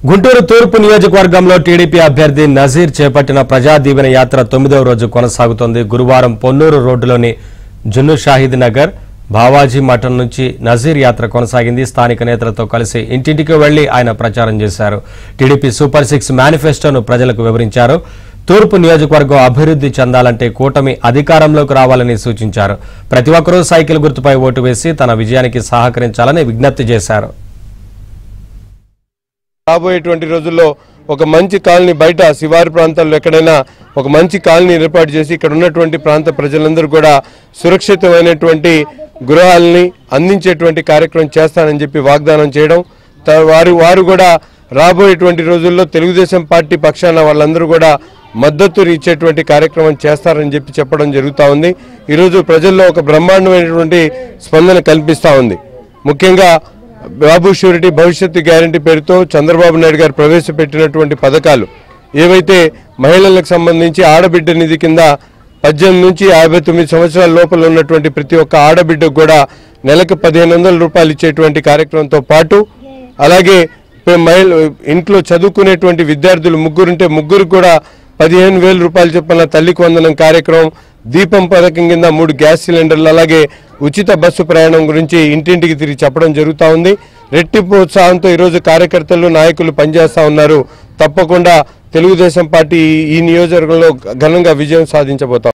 గుంటూరు తూర్పు నియోజకవర్గంలో టీడీపీ అభ్యర్థి నజీర్ చేపట్టిన ప్రజా దీవెన యాత్ర 9వ రోజు కొనసాగుతోంది. గురువారం పొన్నూరు రోడ్డులోని జున్ను షాహిద్ నగర్ బావాజీ మఠం నుంచి నజీర్ యాత్ర కొనసాగింది. స్థానిక నేతలతో కలిసి ఇంటింటికి వెళ్లి ఆయన ప్రచారం చేశారు. టీడీపీ సూపర్ 6 మేనిఫెస్టోను ప్రజలకు వివరించారు. తూర్పు నియోజకవర్గం అభివృద్ధి చెందాలంటే కూటమి అధికారంలోకి రావాలని సూచించారు. ప్రతి ఒక్కరూ సైకిల్ గుర్తుపై ఓటు వేసి తన విజయానికి సహకరించాలని విజ్ఞప్తి చేశారు. రాబోయేటువంటి రోజుల్లో ఒక మంచి కాలనీ బయట శివారు ప్రాంతాల్లో ఎక్కడైనా ఒక మంచి కాలనీ ఏర్పాటు చేసి ఇక్కడ ఉన్నటువంటి ప్రాంత ప్రజలందరూ కూడా సురక్షితమైనటువంటి గృహాలని అందించేటువంటి కార్యక్రమం చేస్తానని చెప్పి వాగ్దానం చేయడం, వారు కూడా రాబోయేటువంటి రోజుల్లో తెలుగుదేశం పార్టీ పక్షాన వాళ్ళందరూ కూడా మద్దతు ఇచ్చేటువంటి కార్యక్రమం చేస్తారని చెప్పి చెప్పడం జరుగుతూ ఉంది. ఈరోజు ప్రజల్లో ఒక బ్రహ్మాండమైనటువంటి స్పందన కల్పిస్తూ ఉంది. ముఖ్యంగా బాబు షూరిటీ భవిష్యత్తు గ్యారంటీ పేరుతో చంద్రబాబు నాయుడు గారు ప్రవేశపెట్టినటువంటి పథకాలు ఏవైతే మహిళలకు సంబంధించి ఆడబిడ్డ నిధి కింద 18 నుంచి 59 సంవత్సరాల లోపల ఉన్నటువంటి ప్రతి ఒక్క ఆడబిడ్డకు కూడా నెలకు 1500 రూపాయలు ఇచ్చేటువంటి కార్యక్రమంతో పాటు అలాగే ఇంట్లో చదువుకునేటువంటి విద్యార్థులు ముగ్గురు కూడా 15,000 రూపాయలు చొప్పున తల్లికి వందనం కార్యక్రమం, దీపం పథకం కింద 3 గ్యాస్ సిలిండర్లు, అలాగే ఉచిత బస్సు ప్రయాణం గురించి ఇంటింటికి తిరిగి చెప్పడం జరుగుతూ ఉంది. రెట్టింపు ఉత్సాహంతో ఈరోజు కార్యకర్తలు నాయకులు పనిచేస్తూ ఉన్నారు. తప్పకుండా తెలుగుదేశం పార్టీ ఈ నియోజకవర్గంలో ఘనంగా విజయం సాధించబోతాం.